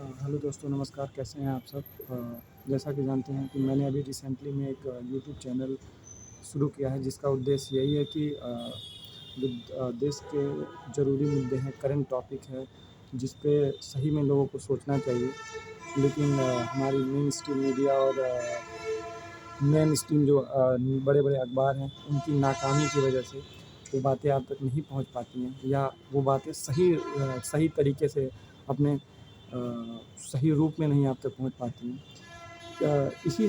Hello दोस्तों, नमस्कार। कैसे हैं आप सब? जैसा कि जानते हैं कि मैंने अभी रिसेंटली में एक यूट्यूब चैनल शुरू किया है, जिसका उद्देश्य यही है कि जो देश के ज़रूरी मुद्दे हैं, करंट टॉपिक है, जिस पे सही में लोगों को सोचना चाहिए। लेकिन हमारी मेन स्ट्रीम मीडिया और मेन स्ट्रीम जो बड़े-बड़े अखबार हैं, उनकी नाकामी की वजह से वो बातें आप तक नहीं पहुंच पाती हैं, या वो बातें सही तरीके से अपने सही रूप में नहीं आप तक पहुंच पाती हैं। इसी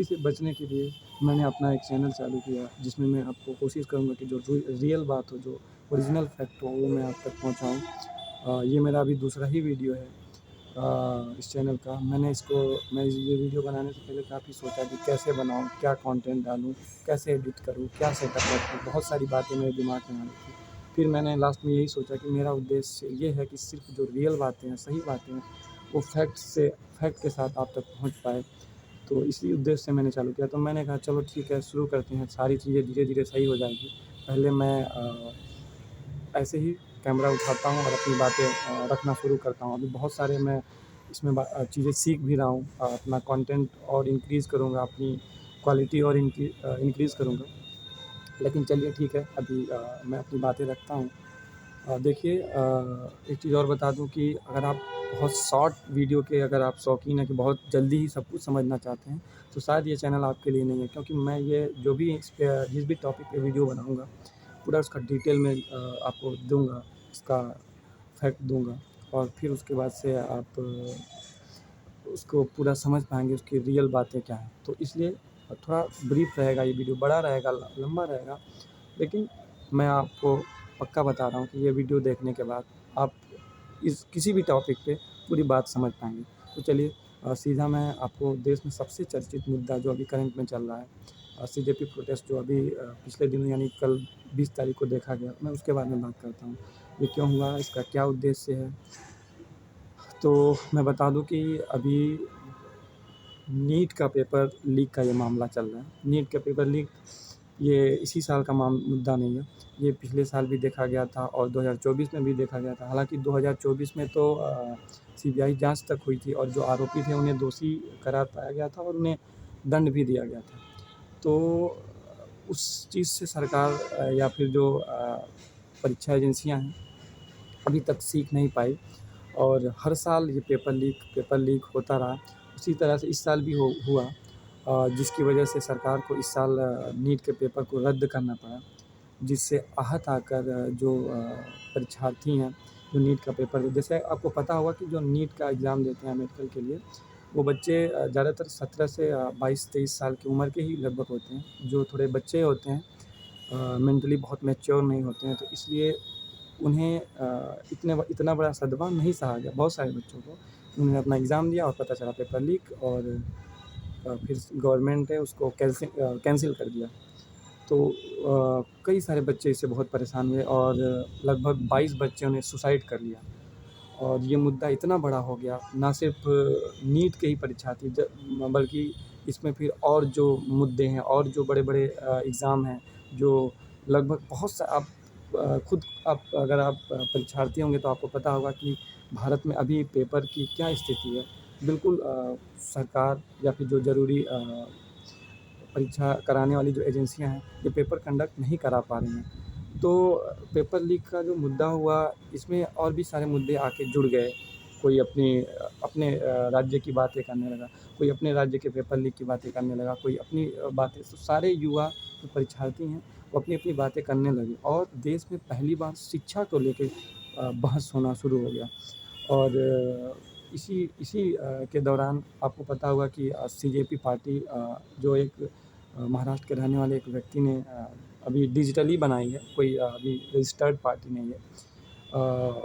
से बचने के लिए मैंने अपना एक चैनल चालू किया, जिसमें मैं आपको कोशिश करूँगा कि जो रियल बात हो, जो ओरिजिनल फैक्ट हो, वो मैं आप तक पहुँचाऊँ। ये मेरा अभी दूसरा ही वीडियो है इस चैनल का। मैं ये वीडियो बनाने से पहले काफ़ी सोचा कि कैसे बनाऊँ, क्या कंटेंट डालूँ, कैसे एडिट करूँ, क्या सेटअप रखूँ, बहुत सारी बातें मेरे दिमाग में आ रही थी। फिर मैंने लास्ट में यही सोचा कि मेरा उद्देश्य ये है कि सिर्फ़ जो रियल बातें हैं, सही बातें हैं, वो फैक्ट के साथ आप तक पहुँच पाए। तो इसी उद्देश्य से मैंने चालू किया। तो मैंने कहा चलो ठीक है, शुरू करते हैं, सारी चीज़ें धीरे-धीरे सही हो जाएँगी। पहले मैं ऐसे ही कैमरा उठाता हूँ और अपनी बातें रखना शुरू करता हूँ। अभी बहुत सारे मैं इसमें चीज़ें सीख भी रहा हूँ। अपना कंटेंट और इंक्रीज़ करूँगा, अपनी क्वालिटी और इंक्रीज़ करूँगा। लेकिन चलिए ठीक है, अभी मैं अपनी बातें रखता हूँ। देखिए, एक चीज़ और बता दूँ कि अगर आप बहुत शॉर्ट वीडियो के अगर आप शौकीन हैं कि बहुत जल्दी ही सब कुछ समझना चाहते हैं, तो शायद ये चैनल आपके लिए नहीं है। क्योंकि मैं ये जो भी इस पे जिस भी टॉपिक पे वीडियो बनाऊँगा, पूरा उसका डिटेल में आपको दूँगा, उसका फैक्ट दूँगा, और फिर उसके बाद से आप उसको पूरा समझ पाएँगे, उसकी रियल बातें क्या हैं। तो इसलिए थोड़ा ब्रीफ़ रहेगा ये वीडियो, बड़ा रहेगा, लंबा रहेगा, लेकिन मैं आपको पक्का बता रहा हूँ कि ये वीडियो देखने के बाद आप इस किसी भी टॉपिक पे पूरी बात समझ पाएँगे। तो चलिए, सीधा मैं आपको देश में सबसे चर्चित मुद्दा जो अभी करंट में चल रहा है, सीजेपी प्रोटेस्ट जो अभी पिछले दिनों यानी कल 20 तारीख को देखा गया, मैं उसके बारे में बात करता हूँ। ये क्यों हुआ? इसका क्या उद्देश्य है? तो मैं बता दूँ कि अभी नीट का पेपर लीक का ये मामला चल रहा है। नीट का पेपर लीक ये इसी साल का मुद्दा नहीं है। ये पिछले साल भी देखा गया था और 2024 में भी देखा गया था। हालाँकि 2024 में तो सीबीआई जाँच तक हुई थी और जो आरोपी थे उन्हें दोषी करार पाया गया था और उन्हें दंड भी दिया गया था। तो उस चीज़ से सरकार या फिर जो परीक्षा एजेंसियाँ हैं, अभी तक सीख नहीं पाई, और हर साल ये पेपर लीक होता रहा। उसी तरह से इस साल भी हुआ, जिसकी वजह से सरकार को इस साल नीट के पेपर को रद्द करना पड़ा, जिससे आहत आकर जो परीक्षार्थी हैं, जो नीट का पेपर जैसे आपको पता होगा कि जो नीट का एग्ज़ाम देते हैं मेडिकल के लिए, वो बच्चे ज़्यादातर 17 से 22-23 साल की उम्र के ही लगभग होते हैं। जो थोड़े बच्चे होते हैं, मेंटली बहुत मैच्योर नहीं होते हैं, तो इसलिए उन्हें इतना बड़ा सदमा नहीं सहा गया बहुत सारे बच्चों को। उन्होंने अपना एग्ज़ाम दिया और पता चला पेपर लीक, और फिर गवर्नमेंट ने उसको कैंसिल कर दिया। तो कई सारे बच्चे इससे बहुत परेशान हुए और लगभग 22 बच्चों ने सुसाइड कर लिया। और ये मुद्दा इतना बड़ा हो गया, ना सिर्फ़ नीट के ही परीक्षार्थी बल्कि इसमें फिर और जो मुद्दे हैं और जो बड़े-बड़े एग्ज़ाम हैं, जो लगभग बहुत सा खुद आप अगर आप परीक्षार्थी होंगे तो आपको पता होगा कि भारत में अभी पेपर की क्या स्थिति है। बिल्कुल सरकार या फिर जो ज़रूरी परीक्षा कराने वाली जो एजेंसियाँ हैं, ये पेपर कंडक्ट नहीं करा पा रही हैं। तो पेपर लीक का जो मुद्दा हुआ, इसमें और भी सारे मुद्दे आके जुड़ गए। कोई अपने राज्य की बातें करने लगा, कोई अपने राज्य के पेपर लीक की बातें करने लगा, कोई अपनी बातें, तो सारे युवा जो परीक्षार्थी हैं, वो अपनी-अपनी बातें करने लगे और देश में पहली बार शिक्षा को लेके बहस होना शुरू हो गया। और इसी इसी के दौरान आपको पता होगा कि सीजेपी पार्टी, जो एक महाराष्ट्र के रहने वाले एक व्यक्ति ने अभी डिजिटली बनाई है, कोई अभी रजिस्टर्ड पार्टी नहीं है।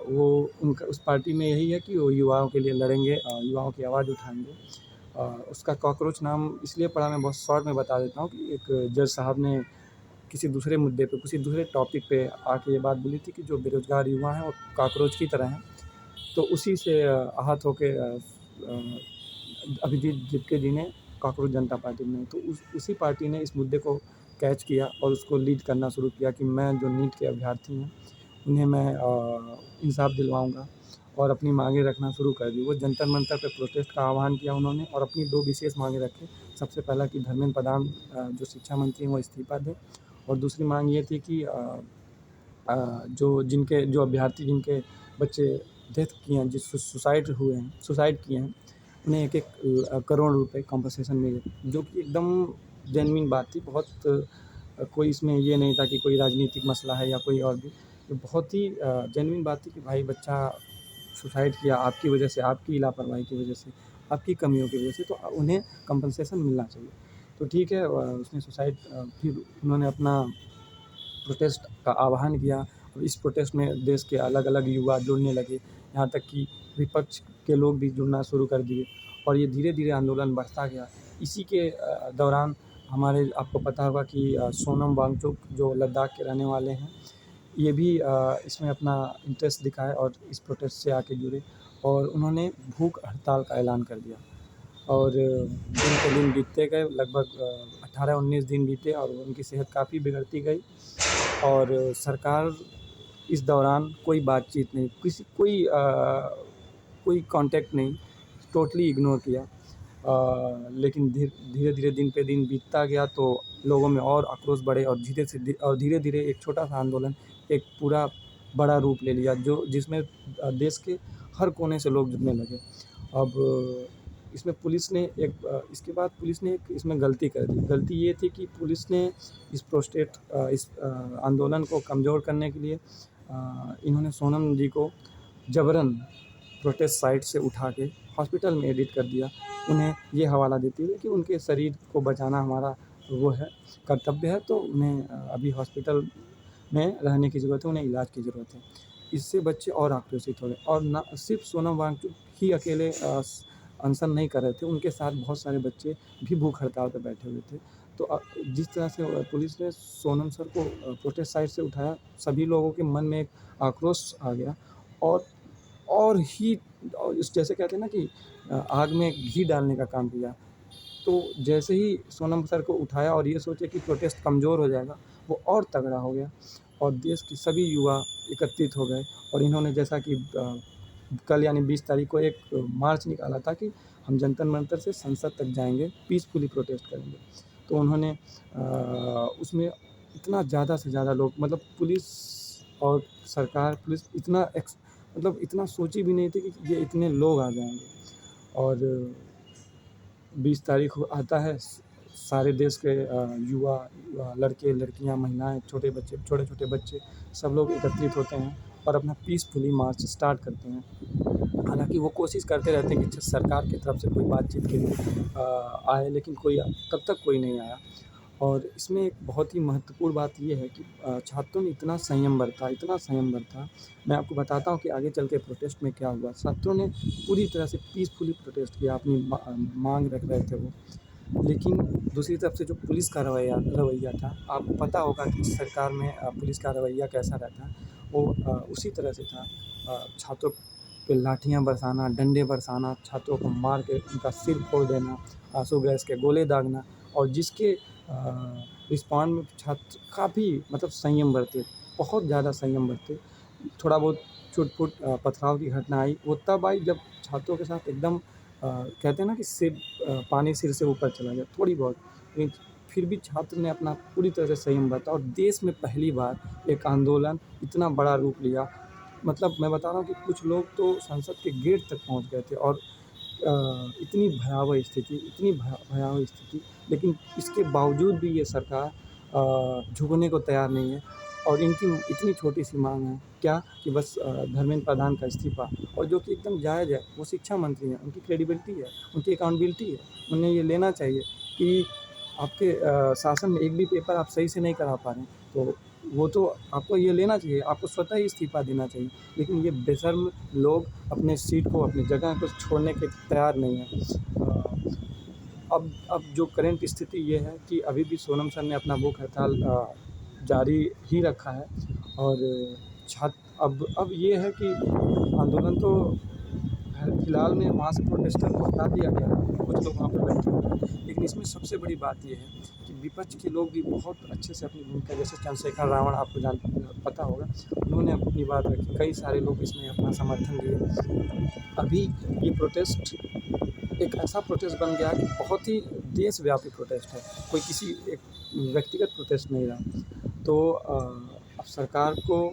वो उनका उस पार्टी में यही है कि वो युवाओं के लिए लड़ेंगे, युवाओं की आवाज़ उठाएँगे। उसका कॉकरोच नाम इसलिए पड़ा, मैं बहुत शॉर्ट में बता देता हूँ कि एक जज साहब ने किसी दूसरे मुद्दे पे, किसी दूसरे टॉपिक पे आके ये बात बोली थी कि जो बेरोज़गार युवा हैं वो कॉकरोच की तरह हैं। तो उसी से आहत होके अभिजीत जी ने कॉकरोच जनता पार्टी बनाई। तो उसी पार्टी ने इस मुद्दे को कैच किया और उसको लीड करना शुरू किया कि मैं जो नीट के अभ्यर्थी हैं, उन्हें मैं इंसाफ़ दिलवाऊँगा और अपनी मांगें रखना शुरू कर दी। वो जंतर मंतर पे प्रोटेस्ट का आह्वान किया उन्होंने और अपनी 2 विशेष मांगें रखी। सबसे पहला कि धर्मेंद्र प्रधान जो शिक्षा मंत्री हैं वो इस्तीफ़ा दें, और दूसरी मांग ये थी कि जो अभ्यर्थी जिनके बच्चे डेथ किए हैं, सुसाइड किए हैं, उन्हें 1-1 करोड़ रुपए कॉम्पनसेशन मिले, जो कि एकदम जेन्युइन बात थी। बहुत कोई इसमें ये नहीं था कि कोई राजनीतिक मसला है या कोई और भी। तो बहुत ही जेन्युइन बात थी कि भाई बच्चा सुसाइड किया आपकी वजह से, आपकी लापरवाही की वजह से, आपकी कमियों की वजह से, तो उन्हें कम्पनसेशन मिलना चाहिए। तो ठीक है, उसने फिर उन्होंने अपना प्रोटेस्ट का आह्वान किया। और इस प्रोटेस्ट में देश के अलग-अलग युवा जुड़ने लगे, यहाँ तक कि विपक्ष के लोग भी जुड़ना शुरू कर दिए और ये धीरे-धीरे आंदोलन बढ़ता गया। इसी के दौरान आपको पता होगा कि सोनम वांगचुक जो लद्दाख के रहने वाले हैं, ये भी इसमें अपना इंटरेस्ट दिखाए और इस प्रोटेस्ट से आके जुड़े और उन्होंने भूख हड़ताल का ऐलान कर दिया। और दिन पे दिन बीतते गए, लगभग 18-19 दिन बीते और उनकी सेहत काफ़ी बिगड़ती गई और सरकार इस दौरान कोई बातचीत नहीं, कोई कॉन्टैक्ट नहीं, टोटली इग्नोर किया। लेकिन धीरे-धीरे दिन पे दिन बीतता गया तो लोगों में और आक्रोश बढ़े और धीरे-धीरे एक छोटा-सा आंदोलन एक पूरा बड़ा रूप ले लिया, जिसमें देश के हर कोने से लोग जुड़ने लगे। अब इसके बाद पुलिस ने एक इसमें गलती कर दी। गलती ये थी कि पुलिस ने इस आंदोलन को कमज़ोर करने के लिए इन्होंने सोनम जी को जबरन प्रोटेस्ट साइट से उठा के हॉस्पिटल में एडमिट कर दिया, उन्हें ये हवाला देते हुए कि उनके शरीर को बचाना हमारा वो है, कर्तव्य है, तो उन्हें अभी हॉस्पिटल में रहने की ज़रूरत है, उन्हें इलाज की ज़रूरत है। इससे बच्चे और आक्रोशित हो गए और ना सिर्फ सोनम वांगचुक ही अकेले अनशन नहीं कर रहे थे, उनके साथ बहुत सारे बच्चे भी भूख हड़ताल पर बैठे हुए थे। तो जिस तरह से पुलिस ने सोनम सर को प्रोटेस्ट साइट से उठाया, सभी लोगों के मन में एक आक्रोश आ गया और जैसे कहते हैं ना कि आग में घी डालने का काम किया। तो जैसे ही सोनम सर को उठाया और ये सोचे कि प्रोटेस्ट कमज़ोर हो जाएगा, वो और तगड़ा हो गया और देश के सभी युवा एकत्रित हो गए और इन्होंने जैसा कि कल यानी 20 तारीख को एक मार्च निकाला था कि हम जंतर मंतर से संसद तक जाएंगे, पीसफुली प्रोटेस्ट करेंगे। तो उन्होंने उसमें इतना ज़्यादा से ज़्यादा लोग, मतलब पुलिस इतना सोची भी नहीं थी कि ये इतने लोग आ जाएंगे। और 20 तारीख को आता है, सारे देश के युवा, लड़के लड़कियां, महिलाएं, छोटे छोटे बच्चे सब लोग एकत्रित होते हैं और अपना पीसफुली मार्च स्टार्ट करते हैं। हालांकि वो कोशिश करते रहते हैं कि सरकार की तरफ से कोई बातचीत के लिए आए, लेकिन तब तक कोई नहीं आया। और इसमें एक बहुत ही महत्वपूर्ण बात ये है कि छात्रों में इतना संयम बरता। मैं आपको बताता हूँ कि आगे चल के प्रोटेस्ट में क्या हुआ। छात्रों ने पूरी तरह से पीसफुली प्रोटेस्ट किया, अपनी मांग रख रहे थे वो। लेकिन दूसरी तरफ से जो पुलिस का रवैया था, आपको पता होगा कि सरकार में पुलिस का रवैया कैसा रहता है, वो उसी तरह से था। छात्रों पे लाठियाँ बरसाना, डंडे बरसाना, छात्रों को मार के उनका सिर फोड़ देना, आंसू गैस के गोले दागना, और जिसके रिस्पॉन्ड में छात्र काफ़ी संयम बरते, बहुत ज़्यादा संयम बरते। थोड़ा बहुत छूट-फूट पथराव की घटना आई, वो तब आई जब छात्रों के साथ एकदम कहते हैं ना कि पानी सिर से ऊपर चला गया, थोड़ी बहुत। लेकिन फिर भी छात्र ने अपना पूरी तरह से संयम बरता और देश में पहली बार एक आंदोलन इतना बड़ा रूप लिया। मैं बता रहा हूँ कि कुछ लोग तो संसद के गेट तक पहुँच गए थे और इतनी भयावह स्थिति, लेकिन इसके बावजूद भी ये सरकार झुकने को तैयार नहीं है। और इनकी इतनी छोटी सी मांग है क्या कि बस धर्मेंद्र प्रधान का इस्तीफ़ा, और जो कि एकदम जायज़ है। वो शिक्षा मंत्री हैं, उनकी क्रेडिबिलिटी है, उनकी अकाउंटेबिलिटी है। उन्हें ये लेना चाहिए कि आपके शासन में एक भी पेपर आप सही से नहीं करा पा रहे हैं, तो वो तो आपको ये लेना चाहिए, आपको स्वतः ही इस्तीफ़ा देना चाहिए। लेकिन ये बेशर्म लोग अपने सीट को, अपनी जगह को छोड़ने के तैयार नहीं हैं। अब जो करंट स्थिति ये है कि अभी भी सोनम सर ने अपना भूख हड़ताल जारी ही रखा है और अब ये है कि आंदोलन तो फिलहाल में वहाँ से प्रोटेस्टर को हटा दिया गया, कुछ लोग वहाँ पे बैठे हुए हैं। लेकिन इसमें सबसे बड़ी बात ये है कि विपक्ष के लोग भी बहुत अच्छे से अपनी भूमिका, जैसे चंद्रशेखर रावण आपको पता होगा, उन्होंने अपनी बात रखी, कई सारे लोग इसमें अपना समर्थन दिए। अभी ये प्रोटेस्ट एक ऐसा प्रोटेस्ट बन गया कि बहुत ही देशव्यापी प्रोटेस्ट है, कोई किसी एक व्यक्तिगत प्रोटेस्ट नहीं रहा। तो अब सरकार को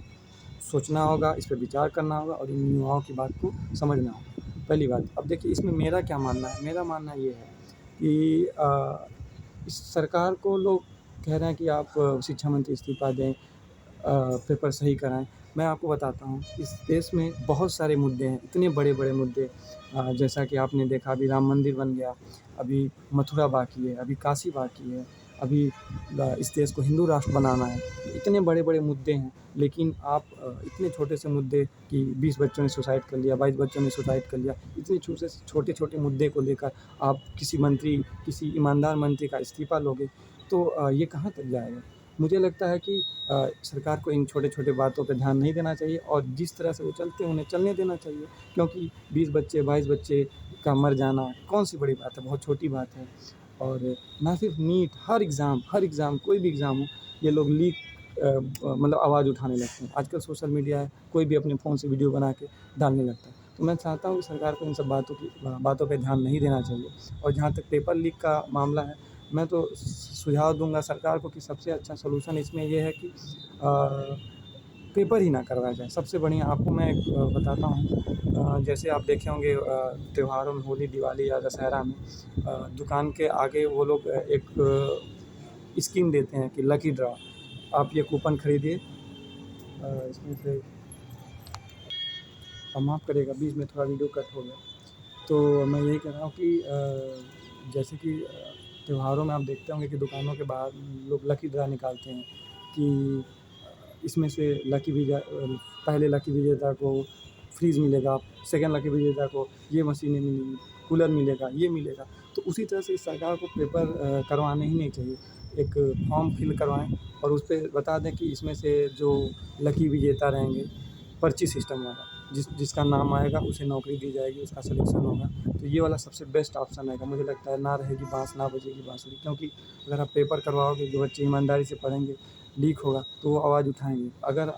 सोचना होगा, इस पे विचार करना होगा और इन युवाओं की बात को समझना होगा, पहली बात। अब देखिए इसमें मेरा क्या मानना है, मेरा मानना ये है कि इस सरकार को लोग कह रहे हैं कि आप शिक्षा मंत्री इस्तीफ़ा दें, पेपर सही कराएँ। मैं आपको बताता हूँ, इस देश में बहुत सारे मुद्दे हैं, इतने बड़े-बड़े मुद्दे, जैसा कि आपने देखा अभी राम मंदिर बन गया, अभी मथुरा बाकी है, अभी काशी बाकी है, अभी इस देश को हिंदू राष्ट्र बनाना है। तो इतने बड़े-बड़े मुद्दे हैं, लेकिन आप इतने छोटे से मुद्दे कि 20 बच्चों ने सुसाइड कर लिया, 22 बच्चों ने सुसाइड कर लिया, इतने छोटे-छोटे मुद्दे को लेकर आप किसी ईमानदार मंत्री का इस्तीफ़ा लोगे, तो ये कहाँ तक जाएगा? मुझे लगता है कि सरकार को इन छोटे-छोटे बातों पे ध्यान नहीं देना चाहिए और जिस तरह से वो चलते हैं उन्हें चलने देना चाहिए, क्योंकि 20 बच्चे, 22 बच्चे का मर जाना कौन-सी बड़ी बात है, बहुत छोटी बात है। और ना सिर्फ नीट, हर एग्ज़ाम कोई भी एग्ज़ाम हो, ये लोग लीक मतलब आवाज़ उठाने लगते हैं। आजकल सोशल मीडिया है, कोई भी अपने फ़ोन से वीडियो बना के डालने लगता है। तो मैं चाहता हूँ कि सरकार को इन सब बातों पे ध्यान नहीं देना चाहिए। और जहाँ तक पेपर लीक का मामला है, मैं तो सुझाव दूँगा सरकार को कि सबसे अच्छा सॉल्यूशन इसमें ये है कि पेपर ही ना करवाया जाए। सबसे बढ़िया आपको मैं एक बताता हूँ, जैसे आप देखे होंगे त्योहारों में, होली, दिवाली या दशहरा में दुकान के आगे वो लोग एक स्कीम देते हैं कि लकी ड्रॉ, आप ये कूपन खरीदिए, इसमें से माफ़ करिएगा, बीच में थोड़ा वीडियो कट हो गया। तो मैं यही कह रहा हूँ कि जैसे कि त्योहारों में आप देखते होंगे कि दुकानों के बाहर लोग लकी ड्रा निकालते हैं कि इसमें से पहले लकी विजेता को फ्रिज मिलेगा, सेकंड लकी विजेता को ये मशीनें मिलेंगी, कूलर मिलेगा, ये मिलेगा। तो उसी तरह से सरकार को पेपर करवाने ही नहीं चाहिए। एक फॉर्म फिल करवाएँ और उस पे बता दें कि इसमें से जो लकी विजेता रहेंगे, पर्ची सिस्टम वाला, जिसका नाम आएगा उसे नौकरी दी जाएगी, उसका सिलेक्शन होगा। तो ये वाला सबसे बेस्ट ऑप्शन रहेगा, मुझे लगता है। ना रहेगी बाँस, ना बजेगी बाँसुरी, क्योंकि अगर आप पेपर करवाओगे, जो बच्चे ईमानदारी से पढ़ेंगे, लीक होगा तो वो आवाज़ उठाएँगे। अगर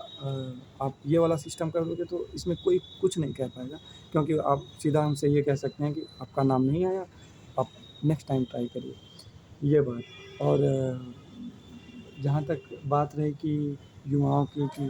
आप ये वाला सिस्टम कर दोगे तो इसमें कोई कुछ नहीं कह पाएगा, क्योंकि आप सीधा उनसे ये कह सकते हैं कि आपका नाम नहीं आया, आप नेक्स्ट टाइम ट्राई करिए, ये बात। और जहाँ तक बात रही कि युवाओं की कि